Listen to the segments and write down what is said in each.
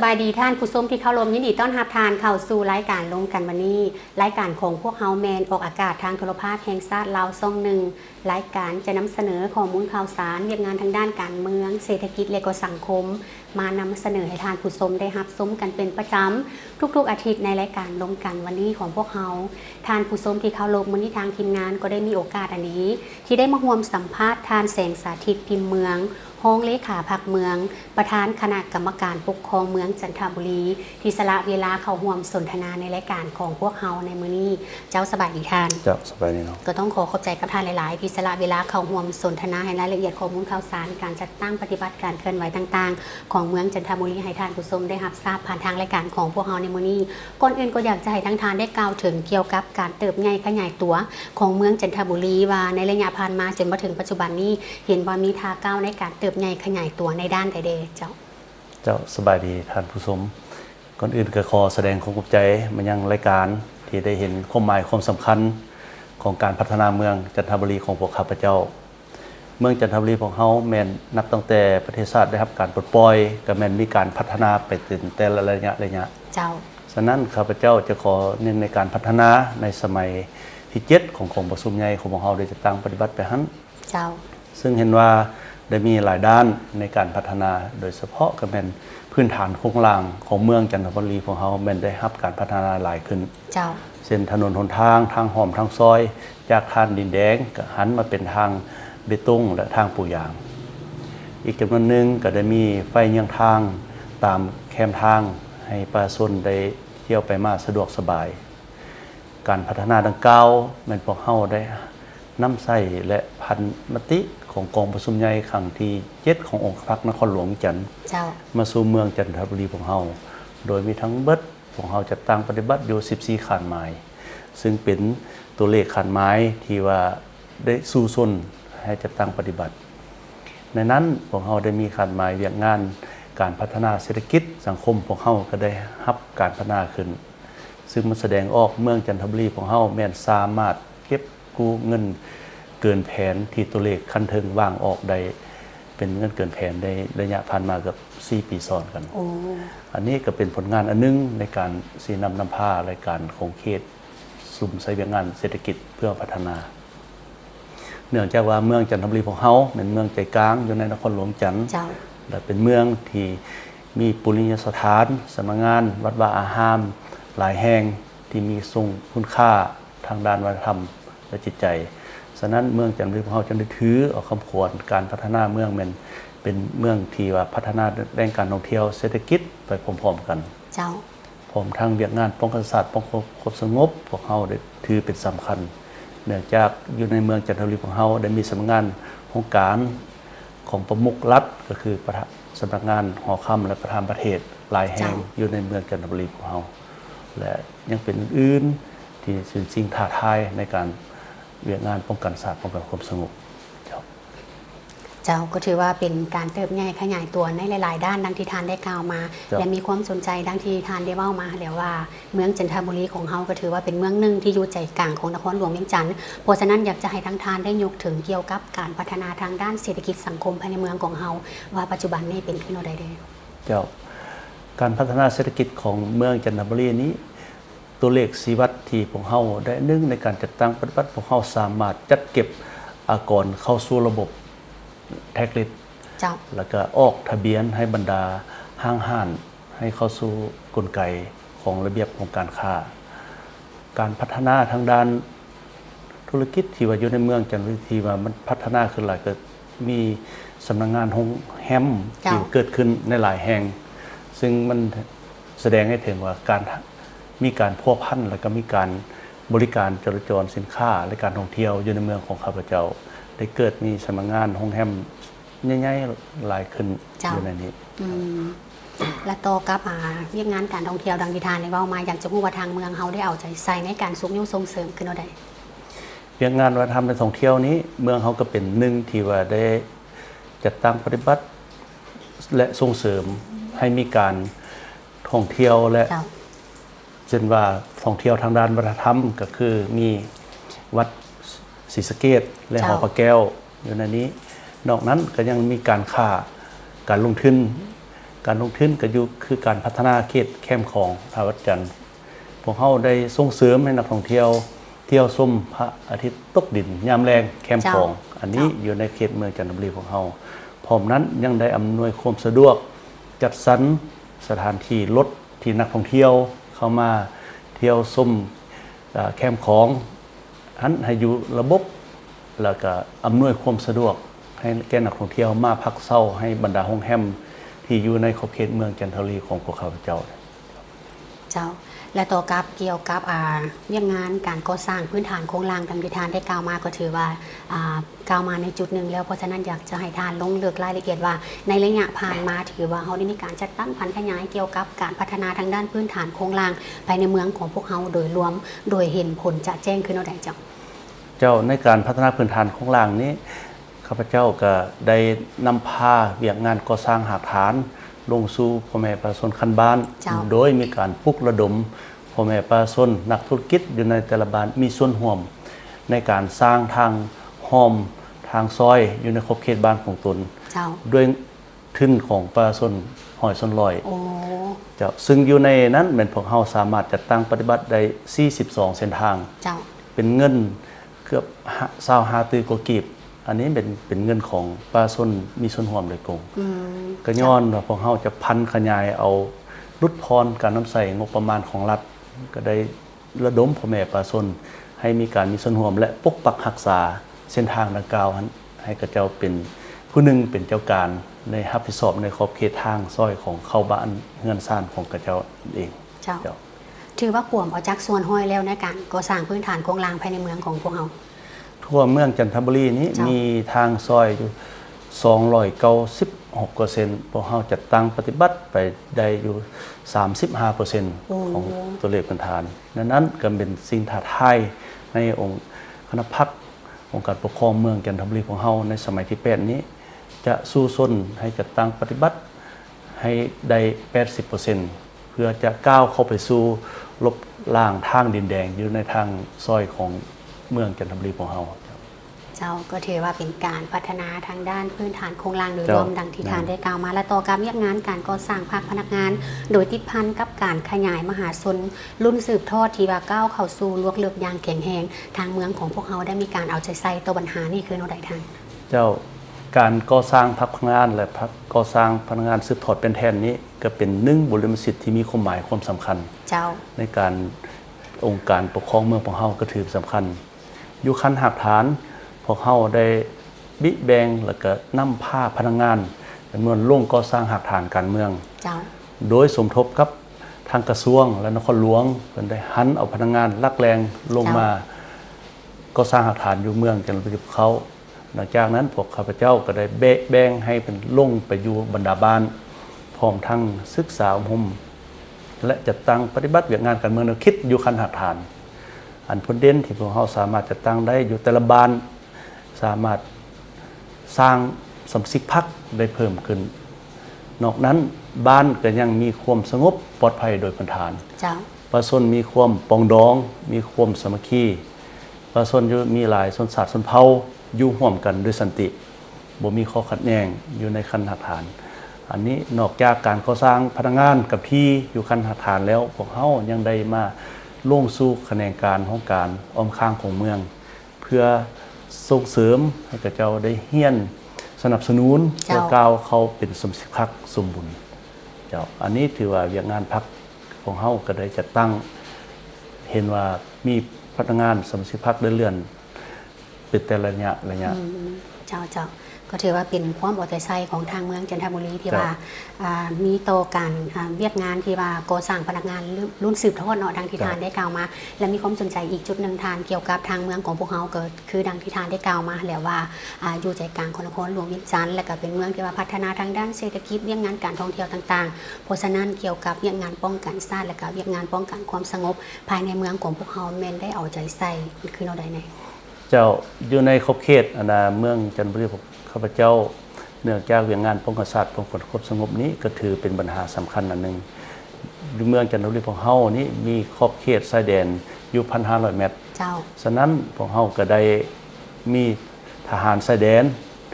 บายดีท่านผู้ชมที่เข้าร่วมยินดีต้อนรับทานเข้าสู่รายการลงกันวันนี้รายการของพวกเฮาแมนออกอากาศทางโทรภาพแห่งชาติลาวซ่องหนึ่งรายการจะนำเสนอข้อมูลข่าวสารเรื่องงานทางด้านการเมืองเศรษฐกิจและก็สังคมมานำเสนอให้ทานผู้ชมได้รับชมกันเป็นประจำทุกๆอาทิตย์ในรายการลงกันวันนี้ของพวกเฮาทานผู้ชมที่เข้าร่วมมื้อนี้ทางทีมงานก็ได้มีโอกาสอันนี้ที่ได้มาร่วมสัมภาษณ์ทานแสงสาธิตพิมพ์เมืองห้องเลขาพรรคเมืองประธานคณะกรรมการปกครองเมืองจันทบุรีที่สละเวลาเข้าร่วมสนทนาในรายการของพวกเฮาในมื้อนี้เจ้าสบายดีท่านเจ้าสบายดีเนาะก็ต้องขอบใจกับท่านหลายๆที่สละเวลาเข้าร่วมสนทนาให้รายละเอียดข้อมูลข่าวสารการจัดตั้งปฏิบัติการเคลื่อนไหวต่างๆของเมืองจันทบุรีให้ท่านผู้ชมได้รับทราบผ่านทางรายการของพวกเฮาในมื้อนี้ก่อนอื่นก็อยากจะให้ทั้งทานได้กล่าวถึงเกี่ยวกับการเติบใหญ่ขยายตัวของเมืองจันทบุรีว่าในระยะผ่านมาจนมาถึงปัจจุบันนี้เห็นว่ามีท่าก้าวในการเติบใหญ่ขยายตัวในด้านใดๆเจ้าสบายดีท่านผู้ชมก่อนอื่นก็ขอแสดงความขอบใจมายังรายการที่ได้เห็นความหมายความสำคัญของการพัฒนาเมืองจันทบุรีของพวกข้าพเจ้าเมืองจันทบุรีของเฮาแม่นนับตั้งแต่ประเทศชาติได้รับการปลดปล่อยก็แม่นมีการพัฒนาไปแต่ละระยะเจ้าฉะนั้นข้าพเจ้าจะขอเน้นในการพัฒนาในสมัยที่7ของประชุมใหญ่ของพวกเฮาได้จะตั้งปฏิบัติไปหั่นเจ้าซึ่งเห็นว่าได้มีหลายด้านในการพัฒนาโดยเฉพาะก็เป็นพื้นฐานโครงสร้างของเมืองจันทบุรีของเราแม่นได้รับการพัฒนาหลายขึ้นเจ้าเส้นถนนหนทางทางหอมทางซอยจากทางดินแดงก็หันมาเป็นทางเบตงและทางปูยางอีกจำนวนหนึ่งก็ได้มีไฟเยื้องทางตามแคมทางให้ประชาชนได้เที่ยวไปมาสะดวกสบายการพัฒนาดังกล่าวแม่นพวกเราได้นำใส่และพันมติของกองประชุมใหญ่ครั้งที่7ขององค์พรรคนครหลวงจันทร์มาสู่เมืองจันทบุรีของเฮาโดยมีทั้งเบิดของเฮาจัดตั้งปฏิบัติอยู่14ขานหมายซึ่งเป็นตัวเลขขานหมายที่ว่าได้สู่ชนให้จัดตั้งปฏิบัติในนั้นของเฮาได้มีขานหมายเรื่องงานการพัฒนาเศรษฐกิจสังคมของเฮาก็ได้รับการพัฒนาขึ้นซึ่งมันแสดงออกเมืองจันทบุรีของเฮาแม่นสามารถเก็บกู้เงินเกินแผนที่ตัวเลขคันเทิงว่างออกได้เป็นเงินเกินแผนในระยะผ่านมากับ4 ปีซ้อนกันอันนี้ก็เป็นผลงานอันนึงในการสีนำพารายการของเขตสุ่มใช้เวียงงานเศรษฐกิจเพื่อพัฒนาเนื่องจากว่าเมืองจันทบุรีของเฮาเป็นเมืองใจกลางอยู่ในนครหลวงจันทร์และเป็นเมืองที่มีปุริยสถานสำนักงานวัดวาอารามหลายแห่งที่มีทรงคุณค่าทางด้านวัฒนธรรมและจิตใจฉะนั้นเมืองจันทบุรีของเราจะได้ถือเอาคำขวัญการพัฒนาเมืองเป็นเมืองที่ว่าพัฒนาด้านการท่องเที่ยวเศรษฐกิจไปพร้อมๆกันเจ้าพร้อมทั้งเวียกงานป้องกันศาสตร์ป้องกันความสงบพวกเราได้ถือเป็นสำคัญเนื่องจากอยู่ในเมืองจันทบุรีของเราได้มีสำนักงานองค์การของประมุขรัฐก็คือสำนักงานหอคำและประธานประเทศหลายแห่งอยู่ในเมืองจันทบุรีของเราและยังเป็นอื่นที่สิ่งท้าทายในการเวียกงานป้องกันศาสตร์ป้องกันความสงบเจ้าก็ถือว่าเป็นการเติบใหญ่ขยายตัวในหลายๆด้านดังที่ทานได้กล่าวมาและมีความสนใจดังที่ทานได้เว้ามาแล้วว่าเมืองจันทบุรีของเฮาก็ถือว่าเป็นเมืองหนึ่งที่อยู่ใจกลางของนครหลวงเวียงจันทร์เพราะฉะนั้นอยากจะให้ทั้งทานได้ยกถึงเกี่ยวกับการพัฒนาทางด้านเศรษฐกิจสังคมภายในเมืองของเฮาว่าปัจจุบันนี้เป็นขึ้นใดๆเจ้าการพัฒนาเศรษฐกิจของเมืองจันทบุรีนี้ตัวเลขชีวัดที่พวกเฮาได้นึ่งในการจัดตั้งปฏิบัติพวกเฮาสามารถจัดเก็บอากรเข้าสู่ระบบแท็กลิสแล้วก็ออกทะเบียนให้บรรดาห้างห้านให้เข้าสู่กลไกของระเบียบของการค้าการพัฒนาทางด้านธุรกิจที่ว่าอยู่ในเมืองจันทบุรีที่ว่ามันพัฒนาขึ้นหลายก็มีสำนักงานโรงแรมที่เกิดขึ้นในหลายแห่งซึ่งมันแสดงให้ถึงว่ามีการพัวพันและก็มีการบริการจราจรสินค้าและการท่องเที่ยวอยู่ในเมืองของข้าพเจ้าได้เกิดมีสำนักงานโรงแรมใหญ่ๆหลายขึ้นอยู่ในนี้และต่อกับเวียกงานการท่องเที่ยวดังที่ทานได้เว้ามาอยากจะรู้ว่าทางเมืองเฮาได้เอาใจใส่ในการส่งเสริมขึ้นเอาใดเวียกงานวัฒนธรรมและท่องเที่ยวนี้เมืองเฮาก็เป็นหนึ่งที่ว่าได้จัดตั้งปฏิบัติและส่งเสริมให้มีการท่องเที่ยวและเช่นว่าท่องเที่ยวทางด้านวัฒนธรรมก็คือมีวัดศรีสะเกษและหอพระแก้วอยู่ในนี้นอกนั้นก็ยังมีการค้าการลงทุน การลงทุนก็อยู่คือการพัฒนาเขตแคมป์ของท่าวัดจันทร์พวกเขาได้ส่งเสริมให้นักท่องเที่ยวเที่ยวชมพระอาทิตย์ตกดินยามแรงแคมป์ของอันนี้อยู่ในเขตเมืองจันทบุรีของเราพร้อมนั้นยังได้อำนวยความสะดวกจัดสรรสถานที่รถที่นักท่องเที่ยวเข้ามาเที่ยวชมแคมป์ของอันให้อยู่ระบบแล้วก็อำนวยความสะดวกให้แก่นักท่องเที่ยวมาพักเช้าให้บรรดาโรงแรมที่อยู่ในขอบเขตเมืองจันทบุรีของพวกเขาเจ้าและต่อกับเกี่ยวกับเรื่องงานการก่อสร้างพื้นฐานโครงล่างดังที่ทานได้กล่าวมาก็ถือว่ากล่าวมาในจุดหนึ่งแล้วเพราะฉะนั้นอยากจะให้ทานลงลึกรายละเอียดว่าในระยะผ่านมาถือว่าเขาได้มีการจัดตั้งพันธขยายเกี่ยวกับการพัฒนาทางด้านพื้นฐานโครงล่างภายในเมืองของพวกเขาโดยรวมโดยเห็นผลจะแจ้งขึ้นเอาได้เจ้าในการพัฒนาพื้นฐานโครงล่างนี้ข้าพเจ้าก็ได้นำพาเวียกงานก่อสร้างหากฐานลงสู่พ่อแม่ประชาชนคันบ้านโดยมีการปลุกระดมพ่อแม่ประชาชนนักธุรกิจอยู่ในแต่ละบ้านมีส่วนร่วมในการสร้างทางห้อมทางซอยอยู่ในขอบเขตบ้านของตนด้วยทุนของประชาชนหอยสนลอยเจ้าซึ่งอยู่ในนั้นเป็นพวกเราสามารถจัดตั้งปฏิบัติได้42เส้นทางเป็นเงินเกือบ25ตื้อกว่ากีบอันนี้เป็นเงินของประชาชนมีส่วนร่วมโดยตรงก็ย้อนว่าพวกเราจะพันขยายเอาลดพรการนำใส่งบประมาณของรัฐก็ได้ระดมพ่อแม่ประชาชนให้มีการมีส่วนร่วมและปกปักรักษาเส้นทางดังกล่าวให้กับเจ้าเป็นผู้หนึ่งเป็นเจ้าการในรับผิดชอบในขอบเขตทางซอยของเข้าบ้านเฮือนซ่านของกระเจ้าเองเจ้าถือว่ากลุ่มออกจากส่วนห้อยแล้วในการก่อสร้างพื้นฐานโครงล่างภายในเมืองของพวกเราทั่วเมืองจันทบุรีนี้มีทางซอยอยู่296%พวกเราจัดตั้งปฏิบัติไปได้อยู่ 35% ของตัวเลขพื้นฐานนั้นก็เป็นสิ่งท้าทายในองค์คณะพรรคองค์การปกครองเมืองจันทบุรีของเราในสมัยที่8นี้จะสู้ซนให้จัดตั้งปฏิบัติให้ได้ 80% เพื่อจะก้าวเข้าไปสู่ลบล้างทางดินแดงอยู่ในทางซอยของเมืองจันทบุรีของเราเจ้าก็ถือว่าเป็นการพัฒนาทางด้านพื้นฐานโครงล่างโดยรวมดังที่ทานได้กล่าวมาและต่อการเรียกงานการก่อสร้างภาคพนักงานโดยติดพันกับการขยายมหาชนรุ่นสืบทอดที่ว่าก้าวเข้าสู่ลวกเลือกยางแข็งแรงทางเมืองของพวกเขาได้มีการเอาใจใส่ต่อปัญหานี่คือโนใดทางเจ้าการก่อสร้างภาคพนักงานและก่อสร้างพนักงานสืบทอดเป็นแทนนี้ก็เป็นหนึ่งบริมสิทธิ์ที่มีความหมายความสำคัญเจ้าในการองค์การปกครองเมืองของเราก็ถือสำคัญอยู่ขั้นหักฐานพวกเขาได้บิแบงแล้วก็นำผ้าพนักงานจำนวนลงก่อสร้างหักฐานการเมืองโดยสมทบกับทางกระทรวงและนครหลวงเพิ่นได้หันเอาพนักงานลักแรงลงมาก่อสร้างหักฐานอยู่เมืองจันทบุรีเขาหลังจากนั้นพวกข้าพเจ้าก็ได้แบ่งให้เป็นลงไปอยู่บรรดาบ้านพร้อมทั้งศึกษาอบรมและจัดตั้งปฏิบัติเวียกงานการเมืองแนวคิดอยู่ขั้นหักฐานอันพ้นเด่นที่พวกเขาสามารถจัดตั้งได้อยู่แต่ละบ้านสามารถสร้างสำสิกพักได้เพิ่มขึ้นนอกนั้นบ้านก็ยังมีความสงบปลอดภัยโดยพื้นฐานประชาชนมีความปองดองมีความสามัคคีประชาชนมีหลายชนชาติชนเผ่าอยู่ร่วมกันด้วยสันติบ่มีข้อขัดแย้งอยู่ในขั้นหักฐานอันนี้นอกจากการก่อสร้างพนักงานกับที่อยู่ขั้นหักฐานแล้วพวกเขายังได้มาลงสู่แขนงการของการอ้อมข้างของเมืองเพื่อส่งเสริมให้กับเจ้าได้เฮียนสนับสนุนเพื่อก้าวเข้าเป็นสมสิทธิพักสมบูรณ์เจ้าอันนี้ถือว่าเวียกงานพักของเฮาก็ได้จัดตั้งเห็นว่ามีพนักงานสมสิทธิพักเลื่อนเป็นแต่ระยะเจ้าก็ถือว่าเป็นความเอาใจใส่ของทางเมืองจันทบุรีที่ว่ามีโตการเวียกงานที่ว่าก่อสร้างพนักงานรุ่นสืบทอดเนาะดังที่ทานได้กล่าวมาและมีความสนใจอีกจุดหนึ่งทานเกี่ยวกับทางเมืองของพวกเขาเกิดคือดังที่ทานได้กล่าวมาแล้วว่าอยู่ใจกลางของนครหลวงเวียงจันทร์และก็เป็นเมืองที่ว่าพัฒนาทางด้านเศรษฐกิจเวียกงานการท่องเที่ยวต่างๆเพราะฉะนั้นเกี่ยวกับเวียกงานป้องกันชาติและก็เวียกงานป้องกันความสงบภายในเมืองของพวกเขาแม่นได้เอาใจใส่คือเราได้ไหนเจ้าอยู่ในขอบเขตเมืองจันทบุรีข้าพเจ้าเนื่องจากเวียกงานป้องกันชาติป้องกันความสงบนี้ก็ถือเป็นปัญหาสำคัญอันหนึ่งเมืองจันทบุรีของเฮานี้มีขอบเขตชายแดนอยู่ 1,500 เมตรฉะนั้นพวกเฮาก็ได้มีทหารชายแดน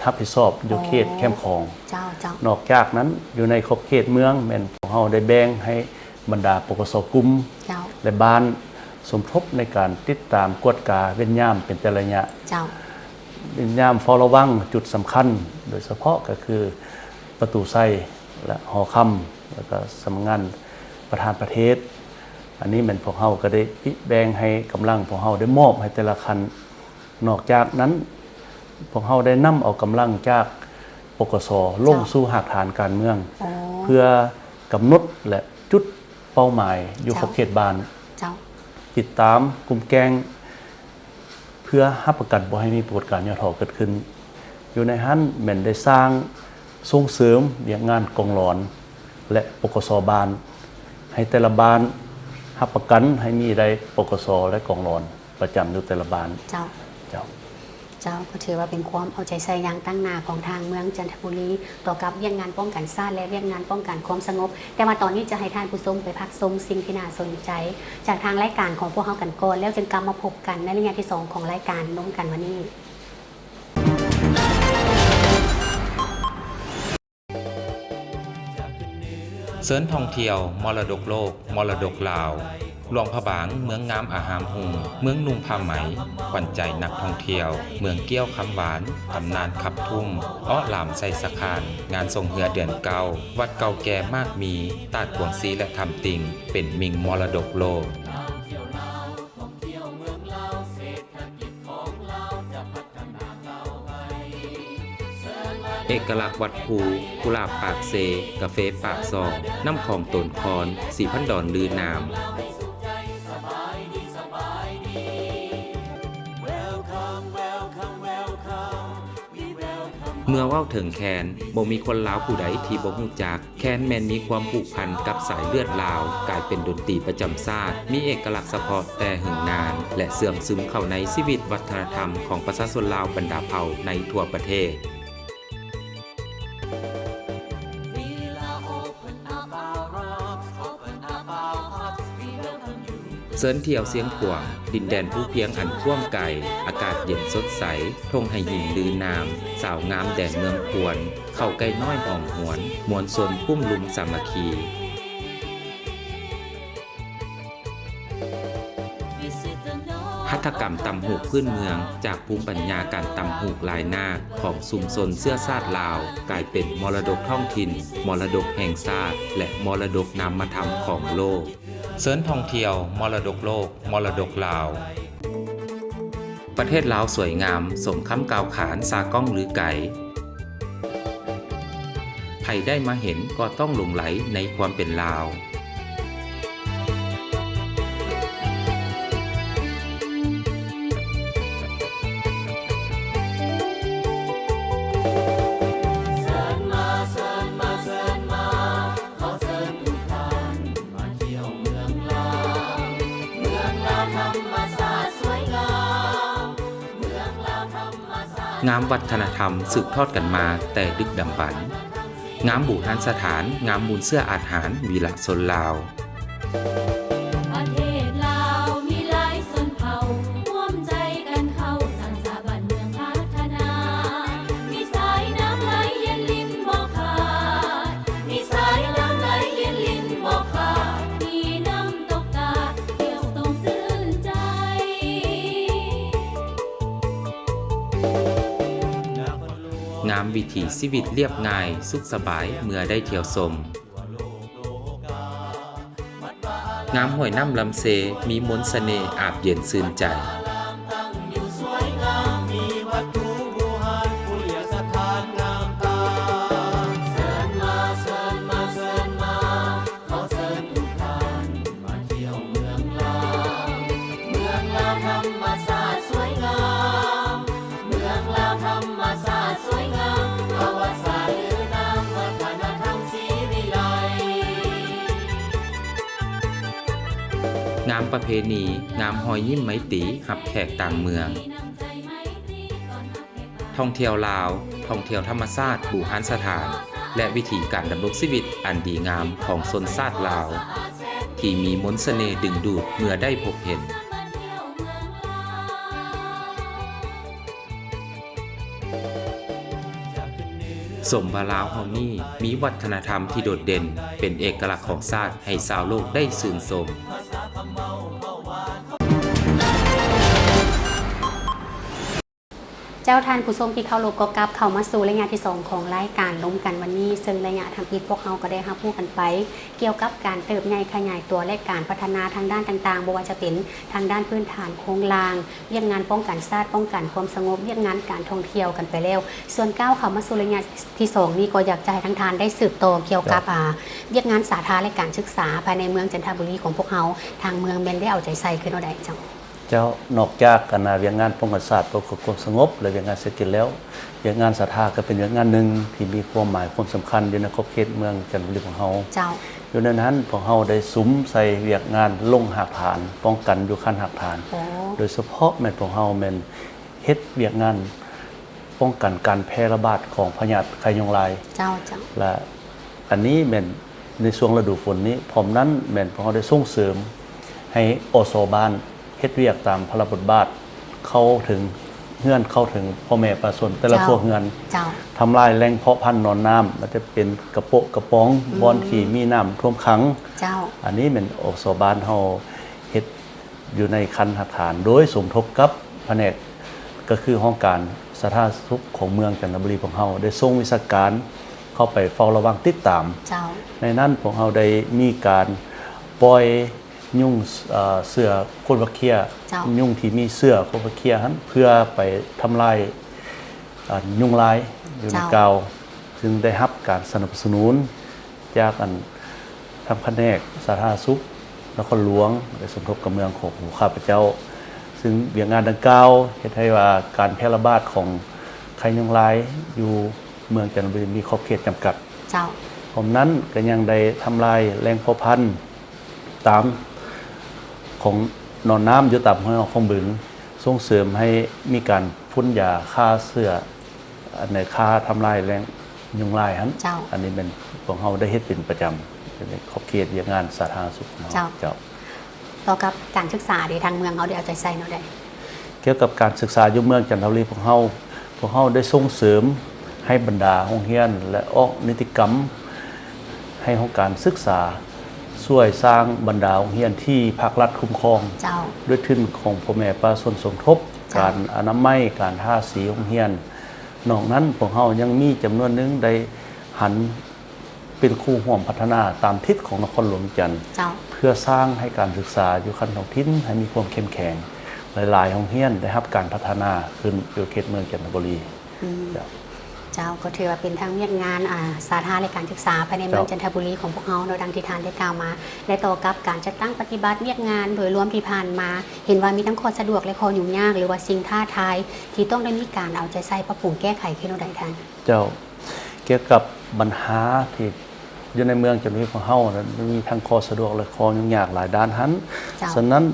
รับผิดชอบอยู่เขตแคมป์ของ เจ้าน อกจากนั้นอยู่ในขอบเขตเมืองแม่นพวกเฮาได้แบ่งให้บรรดาปกสกลุ่ม เจ้า และบ้านสมทบในการติดตามกวดกาเว้นยามเป็นแต่ละระยะ เจ้า เว้นยามเฝ้าระวังจุดสำคัญ โดยเฉพาะก็คือประตูไส้และหอค่ำแล้วก็สำนักงานประธานประเทศ อันนี้แม่นพวกเฮาก็ได้แบ่งให้กำลังพวกเฮาได้มอบให้แต่ละคันนอกจากนั้นพวกเฮาได้นำเอากำลังจากปกสลงสู่หากฐานการเมือง อ๋อ เพื่อกำหนดและจุดเป้าหมายอยู่ขอบเขตบ้าน เจ้า ติดตามกลุ่มแกงเพื่อรับประกันบ่ให้มีปรากฏการณ์ย่อท้อเกิดขึ้น อยู่ในหั้นแม่นได้สร้างส่งเสริมเรียกงานกองหลอน และปกสบ้าน ให้แต่ละบ้านรับประกันให้มีได้ปกสและกองหลอน ประจำอยู่แต่ละบ้าน เจ้า เจ้า เจ้าก็ถือว่าเป็นความเอาใจใส่อย่างตั้งหน้าของทางเมืองจันทบุรีต่อกับเรื่องงานป้องกันชาติและเรื่องงานป้องกันความสงบ แต่ว่าตอนนี้จะให้ท่านผู้ชมไปพักชมสิ่งที่น่าสนใจ จากทางรายการของพวกเขากันก่อนแล้วจึงกลับมาพบกันในระยะที่ 2 ของรายการน้มกันวันนี้ เสริญท่องเที่ยวมรดกโลกมรดกลาวหลวงพระบางเมืองงามอาหามหุงเมืองนุ่งผ้าไหมขวัญใจนักท่องเที่ยวเมืองเกี้ยวคำหวานตำนานขับทุ่งอ้อหลามไซสะคานงานทรงเหือเดือนเก่าวัดเก่าแก่มากมีตาดกวงซีและทำติงเป็นมิงมรดกโลกเอกลักษณ์วัดภูกุหลาบปากเซกาเฟปากซองน้ำของตนคอนสีพันดอนลือนาม เมื่อเว้าถึงแคนบ่มีคนลาวผู้ใดที่บ่ฮู้จักแคนแม่นมีความผูกพันกับสายเลือดลาวกลายเป็นดนตรีประจำชาติมีเอกลักษณ์เฉพาะแต่หึงนานและเสื่อมซึมเข้าในชีวิตวัฒนธรรมของประชาชนลาวบรรดาเผ่าในทั่วประเทศเสินเที่ยวเสียงขวางดินแดนผู้เพียงอันท่วมไก่อากาศเย็นสดใสทงให้หิงลือนามสาวงามแดนเมืองควรเข้าไก่น้อยหอมหวนมวลชนพุ่มลุมสามัคคีหัตถกรรมตำหูกพื้นเมืองจากภูมิปัญญาการตำหูกลายนาคของชุมชนเสื้อชาติลาวกลายเป็นมรดกท้องถิ่นมรดกแห่งชาติและมรดกนามธรรมของโลกเสริญท่องเที่ยวมรดกโลกมรดกลาวประเทศลาวสวยงามสมคำกล่าวขานซาก้องหรือไก่ใครได้มาเห็นก็ต้องหลงไหลในความเป็นลาวงามวัฒนธรรมสืบทอดกันมาแต่ดึกดำบรรพ์งามบูหานสถานงามมูลเสื้ออาหารวีละชนลาวประเทศลาวมีหลายชนเผ่าร่วมใจกันเข้าสร้างสรรค์บ้านเมืองพัฒนามีสายน้ำไหลเย็นลิ้นบ่ขาดมีสายน้ำไหลเย็นลิ้นบ่ขาดมีน้ำตกตาเที่ยวต้องซื่นใจงามวิถีชีวิตเรียบง่ายสุขสบายเมื่อได้เที่ยวชมงามห้วยน้ำลำเซมีมนต์เสน่ห์อาบเย็นซื่นใจงามประเพณีงามหอยยิ้มไม้ตีหับแขกต่างเมืองท่องเที่ยวลาวท่องเที่ยวธรรมชาติบูหานสถานและวิถีการดำรงชีวิตอันดีงามของชนชาติลาวที่มีมนต์เสน่ห์ดึงดูดเมื่อได้พบเห็น สมว่าลาวเฮานี่มีวัฒนธรรมที่โดดเด่นเป็นเอกลักษณ์ของชาติให้ชาวโลกได้ชื่นชม เจ้าท่านผู้ชมที่เข้าโลกก็กลับเข้ามาสู่ระยะที่ 2 ของรายการล้มกันวันนี้ซึ่งระยะทำอีกพวกเราก็ได้รับรู้กันไป เกี่ยวกับการเติบใหญ่ขยายตัวและการพัฒนาทางด้านต่างๆบ่ว่าจะเป็นทางด้านพื้นฐานโครงรางเรื่องงานป้องกันชาติป้องกันความสงบเรื่องงานการท่องเที่ยวกันไปแล้วส่วนก้าวเข้ามาสู่ระยะที่ 2 นี้ก็อยากจะให้ทั้งทานได้สืบต่อเกี่ยวกับเรื่องงานสาธารณะและการศึกษาภายในเมืองจันทบุรีของพวกเราทางเมืองแม่นได้เอาใจใส่ขึ้นเอาได้เจ้า เจ้านอกจากการเวียงงานป้องกันศาสตร์ปกครองความสงบและเวียงงานเศรษฐกิจแล้วเวียงงานศรัทธาก็เป็นเวียงงานหนึ่งที่มีความหมายความสำคัญอยู่ในขอบเขตเมืองจันทบุรีของเฮา เจ้า อยู่ในนั้นพวกเฮาได้สุมใส่เวียกงานลงหักฐานป้องกันอยู่ขั้นหักฐาน โอ้ โดยเฉพาะแม่นพวกเฮาแม่นเฮ็ดเวียกงานป้องกันการแพร่ระบาดของพยาธิไข้ยุงลาย เจ้าเจ้า และอันนี้แม่นในช่วงฤดูฝนนี้พร้อมนั้นแม่นพวกเฮาได้ส่งเสริมให้อสบ้านเฮ็ดเวียกตามพระราชบทบาทเข้าถึงเฮือนเข้าถึงพ่อแม่ประชาชนแต่ละครัวเฮือน เจ้า ทำลายแหล่งเพาะพันธุ์นอนน้ำมันจะเป็นกระโปะกระป๋องบอนที่มีน้ำท่วมขัง เจ้า อันนี้เป็นอสบ้านเฮาเฮ็ดอยู่ในคันหักฐานโดยสมทบกับแผนกก็คือห้องการสาธารณสุขของเมืองจันทบุรีของเฮาได้ส่งวิชาการเข้าไปเฝ้าระวังติดตาม เจ้า ในนั้นพวกเราได้มีการปล่อยยุ่งเสือโคตรบักเคีย เจ้า ยุ่งที่มีเสือโคตรบักเคียนั้นเพื่อไปทำลายยุงลายอยู่ในกาวซึ่งได้รับการสนับสนุนจากทางแผนกสาธารณสุขนครหลวงได้สมทบกับเมืองของข้าพเจ้า ซึ่งเวียงงานดังกล่าวเฮ็ดให้ว่าการแพร่ระบาดของไข้ยุงลายอยู่เมืองจันทบุรีมีขอบเขตจำกัด เจ้า ผมนั้นก็ยังได้ทำลายแหล่งเพาะพันธุ์ตามของนอนน้ำอยู่ตามห้วยของบึงส่งเสริมให้มีการพ่นยาฆ่าเชื้ออันไหนฆ่าทำลายแหล่งยุงลายฮั้น เจ้า อันนี้เป็นของเราได้เฮ็ดเป็นประจำเป็นขอบเขตเวียงงานสาธารณสุขของเรา เจ้า ต่อกับการศึกษาในทางเมืองเขาได้เอาใจใส่เนาะได้ เกี่ยวกับการศึกษาอยู่เมืองจันทบุรีของเราได้ส่งเสริมให้บรรดาโรงเรียนและออกนิติกรรมให้ของการศึกษาช่วยสร้างบรรดาโรงเรียนที่ภาครัฐคุ้มครอง เจ้า ด้วยทุนของพ่อแม่ประชาชนสมทบ จ้ะ การอนามัยการทาสีโรงเรียนนอกนั้นพวกเรายังมีจำนวนหนึงได้หันเป็นครูร่วมพัฒนาตามทิศของนครหลวงจันทร์ เจ้า เพื่อสร้างให้การศึกษาอยู่ขั้นท้องถิ่นให้มีความเข้มแข็งหลายๆโรงเรียนได้รับการพัฒนาขึ้นอยู่เขตเมืองจันทบุรี อืม จ้ะ เจ้าก็ถือว่าเป็นทางเวียกงานสาธารณะและการศึกษาภายในเมือง เจ้า จันทบุรีของพวกเราโดยดังที่ทานได้กล่าวมา และต่อกับการจัดตั้งปฏิบัติเวียกงานโดยรวมที่ผ่านมา เห็นว่ามีทั้งข้อสะดวกและข้อยุ่งยากหรือว่าสิ่งท้าทายที่ต้องได้มีการเอาใจใส่ปรับปรุงแก้ไขขึ้นเอาได้ทาน เจ้าเกี่ยวกับปัญหาที่อยู่ในเมืองจันทบุรีของเฮานั้นมีทั้งข้อสะดวกและข้อยุ่งยากหลายด้านหั้น เจ้า ฉะนั้น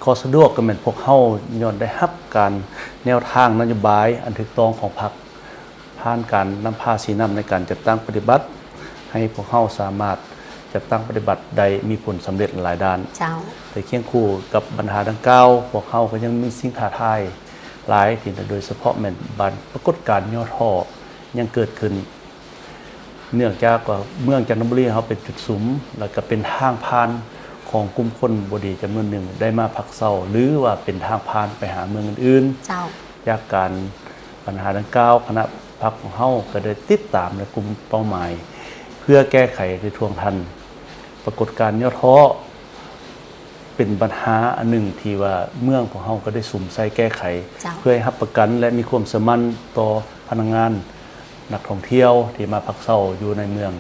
ข้อสะดวกก็เป็นพวกเฮาย้อนได้รับการแนวทางนโยบายอันถูกต้องของพรรคผ่านการนำพาสีนำในการจัดตั้งปฏิบัติ ให้พวกเฮาสามารถจัดตั้งปฏิบัติได้มีผลสำเร็จหลายด้าน เจ้า แต่เคียงคู่กับปัญหาดังกล่าวพวกเขาก็ยังมีสิ่งท้าทายหลายที่โดยเฉพาะแม่นบานปรากฏการณ์ย่อท่อยังเกิดขึ้น เนื่องจากว่าเมืองจันทบุรีเขาเป็นจุดสุมแล้วก็เป็นทางผ่านของกลุ่มคนบดีจำนวนหนึ่งได้มาพักเศร้าหรือว่าเป็นทางผ่านไปหาเมืองอื่น เจ้า ๆจากการปัญหาดังกล่าวคณะพรรคของเขาก็ได้ติดตามในกลุ่มเป้าหมาย เพื่อแก้ไขในทวงทัน ปรากฏการณ์ย่อท้อเป็นปัญหาอันหนึ่งที่ว่าเมืองของเฮาก็ได้สุ่มใส่แก้ไข เจ้า เพื่อให้รับประกันและมีความสมั่นต่อพนักงานนักท่องเที่ยวที่มาพักเศร้าอยู่ในเมือง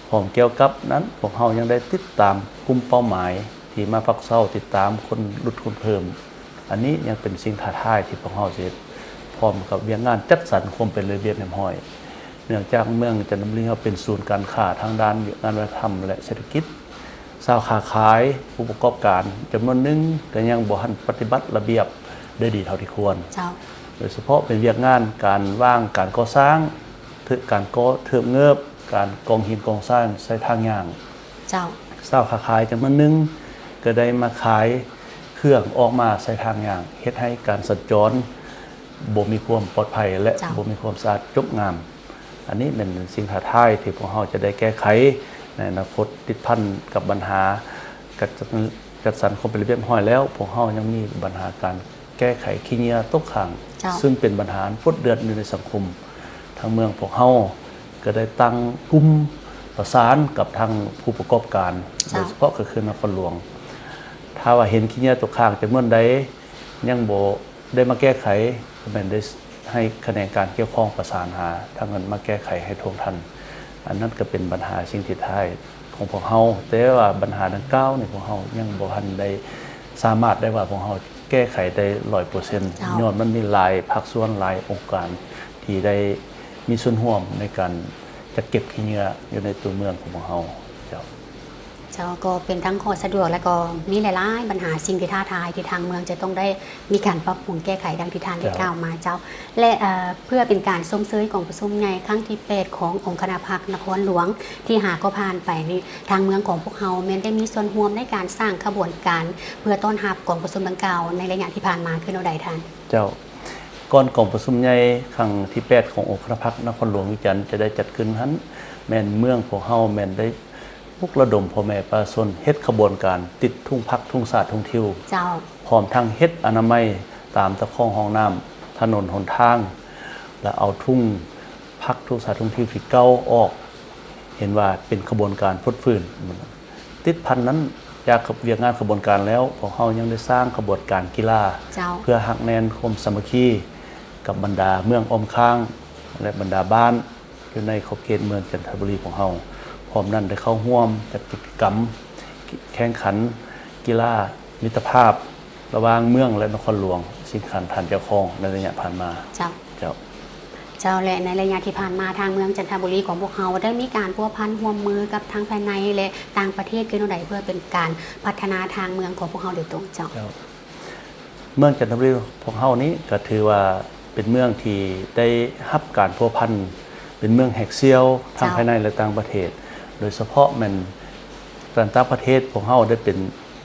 พร้อมเกี่ยวกับนั้นพวกเฮายังได้ติดตามกลุ่มเป้าหมายที่มาพักเศร้าติดตามคนลดคนเพิ่ม อันนี้ยังเป็นสิ่งท้าทายที่พวกเฮาสิพร้อมกับเวียงงานจัดสรรความเป็นระเบียบเรียบร้อยเนื่องจากเมืองจันทบุรีเป็นศูนย์การค้าทางด้านงานวัฒนธรรมและเศรษฐกิจชาวค้าขายผู้ประกอบการจำนวนหนึ่งก็ยังบ่ทันปฏิบัติระเบียบได้ดีเท่าที่ควร เจ้า โดยเฉพาะเป็นเวียกงานการว่างการก่อสร้างการก่อเทือบเงือบการกองหินกองสร้างใช้ทางย่าง เจ้า ชาวค้าขายจำนวนหนึ่งก็ได้มาขายเครื่องออกมาใช้ทางย่างเฮ็ดให้การสัญจรบ่มีความปลอดภัยและ เจ้า บ่มีความสะอาดจบงาม อันนี้เป็นสิ่งท้าทายที่พวกเราจะได้แก้ไขในอนาคตติดพันกับปัญหาจัดสรรคมเป็นระเบียบร้อยแล้วพวกเรายังมีปัญหาการแก้ไขขี้เหงื่อตกค้างซึ่งเป็นปัญหาฟุดเดือดอยู่ในสังคมทางเมืองพวกเราก็ได้ตั้งกลุ่มประสานกับทางผู้ประกอบการโดยเฉพาะก็คือนครหลวงถ้าว่าเห็นขี้เหงื่อตกค้างจำนวนใดยังบ่ได้มาแก้ไขก็แม่นได้ให้คะแนนการเกี่ยวข้องประสานหาทางนั้นมาแก้ไขให้ท่วงทันอันนั้นก็เป็นปัญหาสิ่งที่ท้ายของพวกเราแต่ว่าปัญหาดังกล่าวนี่พวกเรายังบ่ทันได้สามารถได้ว่าพวกเราแก้ไขได้ 100% ย้อนมันมีหลายภาคส่วนหลายองค์การที่ได้มีส่วนร่วมในการจัดเก็บขี้เหงื่ออยู่ในตัวเมืองของพวกเราเจ้า ก็เป็นทั้งข้อสะดวกและก็มีหลายๆปัญหาสิ่งที่ท้าทายที่ทางเมืองจะต้องได้มีการปรับปรุงแก้ไขดังที่ท่านได้กล่าวมาเจ้าและเพื่อเป็นการส้มเสยของประชุมใหญ่ครั้งที่8ขององค์คณะพรรคนครหลวงที่หาก็ผ่านไปนี่ทางเมืองของพวกเราแม้นได้มีส่วนร่วมในการสร้างขบวนการเพื่อต้อนรับกองประชุมดังกล่าวในระยะที่ผ่านมาคือเอาใดท่านเจ้าก่อนกองประชุมใหญ่ครั้งที่8ขององค์คณะพรรคนครหลวงวิจันทร์จะได้จัดขึ้นนั้นแม่นเมืองพวกเฮาแม่นได้พวกระดมพ่อแม่ประชาชนเฮ็ดขบวนการติดทุ่งพักทุ่งสาดทุ่งทิวเจ้าพร้อมทั้งเฮ็ดอนามัยตามตะคองห้องน้ำถนนหนทางและเอาทุ่งพักทุ่งสาดทุ่งทิวที่เก่าออกเห็นว่าเป็นขบวนการฟื้นฟื้นติดพันนั้นจากเวียกงานขบวนการแล้วพวกเฮายังได้สร้างขบวนการกีฬาเพื่อหักแน่นความสามัคคีกับบรรดาเมืองอ้อมข้างและบรรดาบ้านอยู่ในขอบเขตเมืองจันทบุรีของเฮาพร้อมนั้นได้เข้าร่วมจัดกิจกรรมแข่งขันกีฬามิตรภาพระหว่างเมืองและนครหลวงสิ่งขันทันเจ้าของในระยะผ่านมาเจ้าและในระยะที่ผ่านมาทางเมืองจันทบุรีของพวกเราได้มีการพัวพันร่วมมือกับทางภายในและต่างประเทศขึ้นใดเพื่อเป็นการพัฒนาทางเมืองของพวกเราโดยตรงเจ้าเมืองจันทบุรีพวกเรานี้ก็ถือว่าเป็นเมืองที่ได้รับการพัวพันเป็นเมืองแห่งเซียวทางภายในและต่างประเทศโดยเฉพาะมันต่างประเทศพวกเราได้เ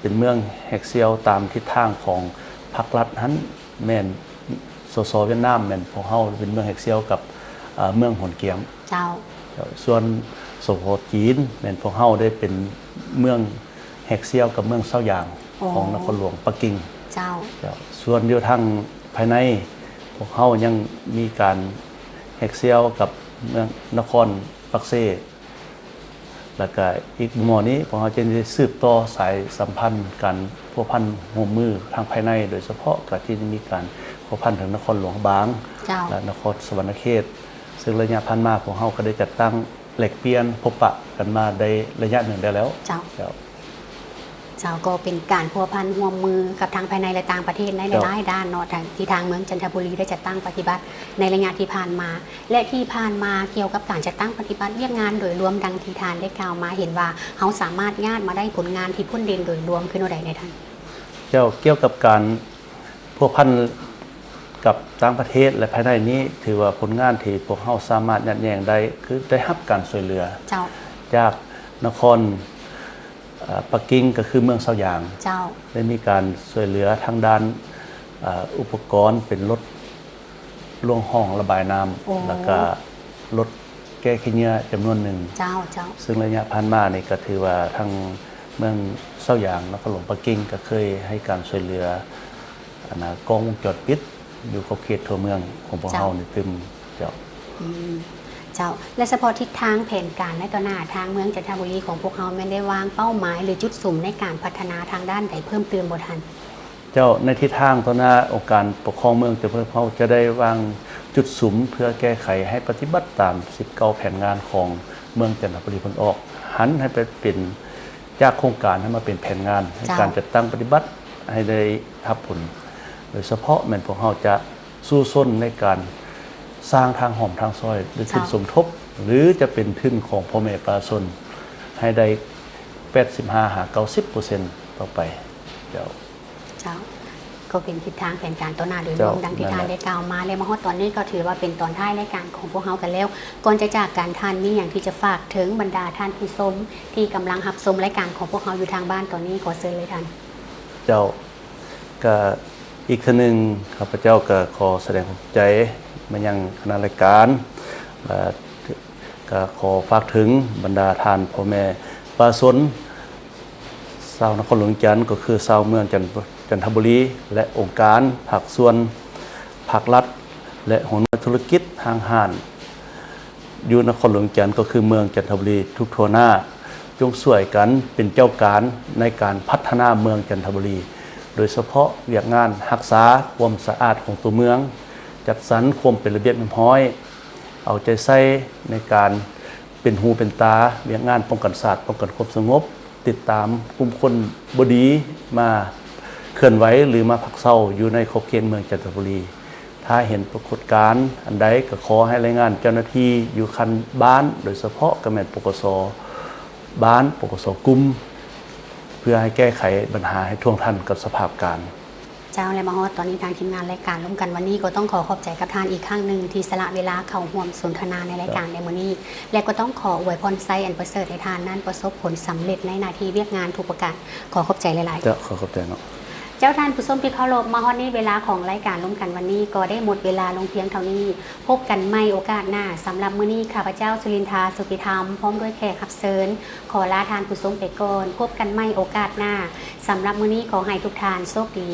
ป็นเมืองแห่งเซียวตามทิศทางของพรรครัฐนั้นแม่นสสเวียดนามแม่นพวกเราเป็นเมืองแห่งเซียวกับเมืองหนเกียมเจ้าส่วนสปปจีนแม่นพวกเราได้เป็นเมืองแห่งเซียวกับเมืองเซาหยางของนครหลวงปักกิ่งเจ้าส่วนอยู่ทางภายในพวกเรายังมีการแห่งเซียวกับเมืองนครปักเซแล้วก็อีกมุมนี้พวกเราจะได้สืบต่อสายสัมพันธ์กันพัวพันร่วมมือทางภายในโดยเฉพาะกับที่มีการพัวพันถึงนครหลวงบางและนครสวรรณเขตซึ่งระยะผ่านมาพวกเราก็ได้จัดตั้งแหลกเปลี่ยนพบปะกันมาได้ระยะหนึ่งได้แล้วเจ้าก็เป็นการพัวพันร่วมมือกับทางภายในและต่างประเทศในหลายด้านเนาะที่ทางเมืองจันทบุรีได้จัดตั้งปฏิบัติในระยะที่ผ่านมาและที่ผ่านมาเกี่ยวกับการจัดตั้งปฏิบัติเรียกงานโดยรวมดังที่ทานได้กล่าวมาเห็นว่าเขาสามารถญาติมาได้ผลงานที่พ้นเด่นโดยรวมขึ้นใดในท่านเจ้าเกี่ยวกับการพัวพันกับต่างประเทศและภายในนี้ถือว่าผลงานที่พวกเขาสามารถยัดแยงได้คือได้รับการช่วยเหลือจากนครปักกิ่งก็คือเมืองเซาหยางได้มีการช่วยเหลือทางด้านอุปกรณ์เป็นรถล่วงห้องระบายน้ำแล้วก็รถแก้ขี้เหงื่อจำนวนหนึ่งซึ่งระยะผ่านมานี่ก็ถือว่าทางเมืองเซาหยางนครหลวงปักกิ่งก็เคยให้การช่วยเหลือกล้องวงจรปิดอยู่ขอบเขตทั่วเมืองของพวกเราในตึมเจ้าและเฉพาะทิศทางแผนการและต่อหน้าทางเมืองจันทบุรีของพวกเราไม่ได้วางเป้าหมายหรือจุดสุ่มในการพัฒนาทางด้านใดเพิ่มเติมบ่ทันเจ้าในทิศทางต่อหน้าองค์การปกครองเมืองจะเพิ่มเขาจะได้วางจุดสุ่มเพื่อแก้ไขให้ปฏิบัติตาม19แผนงานของเมืองจันทบุรีผลออกหันให้ไปเป็นจากโครงการให้มาเป็นแผนงานให้การจัดตั้งปฏิบัติให้ได้รับผลโดยเฉพาะแม่นพวกเราจะสู้ส้นในการสร้างทางหอมทางซอยหรือทุนสมทบหรือจะเป็นทุนของพ่อแม่ประชาชนให้ได้ 85-90% ต่อไปเจ้าก็เป็นทิศทางแผนการต่อหน้าโดยรวมดังที่ทานได้กล่าวมาและมาฮอดตอนนี้ก็ถือว่าเป็นตอนท้ายรายการของพวกเรากันแล้วก่อนจะจากการทานมีอย่างที่จะฝากถึงบรรดาท่านผู้ชมที่กำลังรับชมรายการของพวกเราอยู่ทางบ้านตอนนี้ขอเชิญเลยท่านเจ้าก็อีกทีนึงข้าพเจ้าก็ขอแสดงความใจมายังคณะรายการ ก็ขอฝากถึงบรรดาท่านพ่อแม่ประชาชนชาวนครหลวงจันทร์ก็คือชาวเมืองจันทบุรีและองค์การภาคส่วนภาครัฐและหัวหน้าธุรกิจห้างห้านอยู่นครหลวงจันทร์ก็คือเมืองจันทบุรีทุกทั่วหน้าจงช่วยกันเป็นเจ้าการในการพัฒนาเมืองจันทบุรีโดยเฉพาะเวียกงานรักษาความสะอาดของตัวเมืองจัดสรรความเป็นระเบียบเรียบร้อยเอาใจใส่ในการเป็นหูเป็นตาเวียกงานป้องกันศาสตร์ป้องกันความสงบติดตามกลุ่มคนบดีมาเคลื่อนไหวหรือมาพักเศร้าอยู่ในขอบเขตเมืองจันทบุรีถ้าเห็นปรากฏการณ์อันใดก็ขอให้รายงานเจ้าหน้าที่อยู่คันบ้านโดยเฉพาะกระแม่นปกสบ้านปกสกลุ่มเพื่อให้แก้ไขปัญหาให้ท่วงทันกับสภาพการเจ้าและมาฮอดตอนนี้ทางทีมงานรายการร่วมกันวันนี้ก็ต้องขอบใจกับท่านอีกครั้งหนึ่งที่สละเวลาเข้าร่วมสนทนาในรายการในมื้อนี้และก็ต้องขออวยพรไซอันประเสริฐให้ท่านนั้นประสบผลสำเร็จในหน้าที่เวียกงานทุกประการขอบใจหลายๆ จะขอบใจเนาะเจ้าท่านผู้ชมที่เคารพมาฮอดนี้เวลาของรายการร่วมกันวันนี้ก็ได้หมดเวลาลงเพียงเท่านี้พบกันใหม่โอกาสหน้าสำหรับมื้อนี้ข้าพเจ้าสุรินทราสุติธรรมพร้อมด้วยแขกรับเชิญขอลาท่านผู้ชมไปก่อนพบกันใหม่โอกาสหน้าสำหรับมื้อนี้ขอให้ทุกท่านโชคดี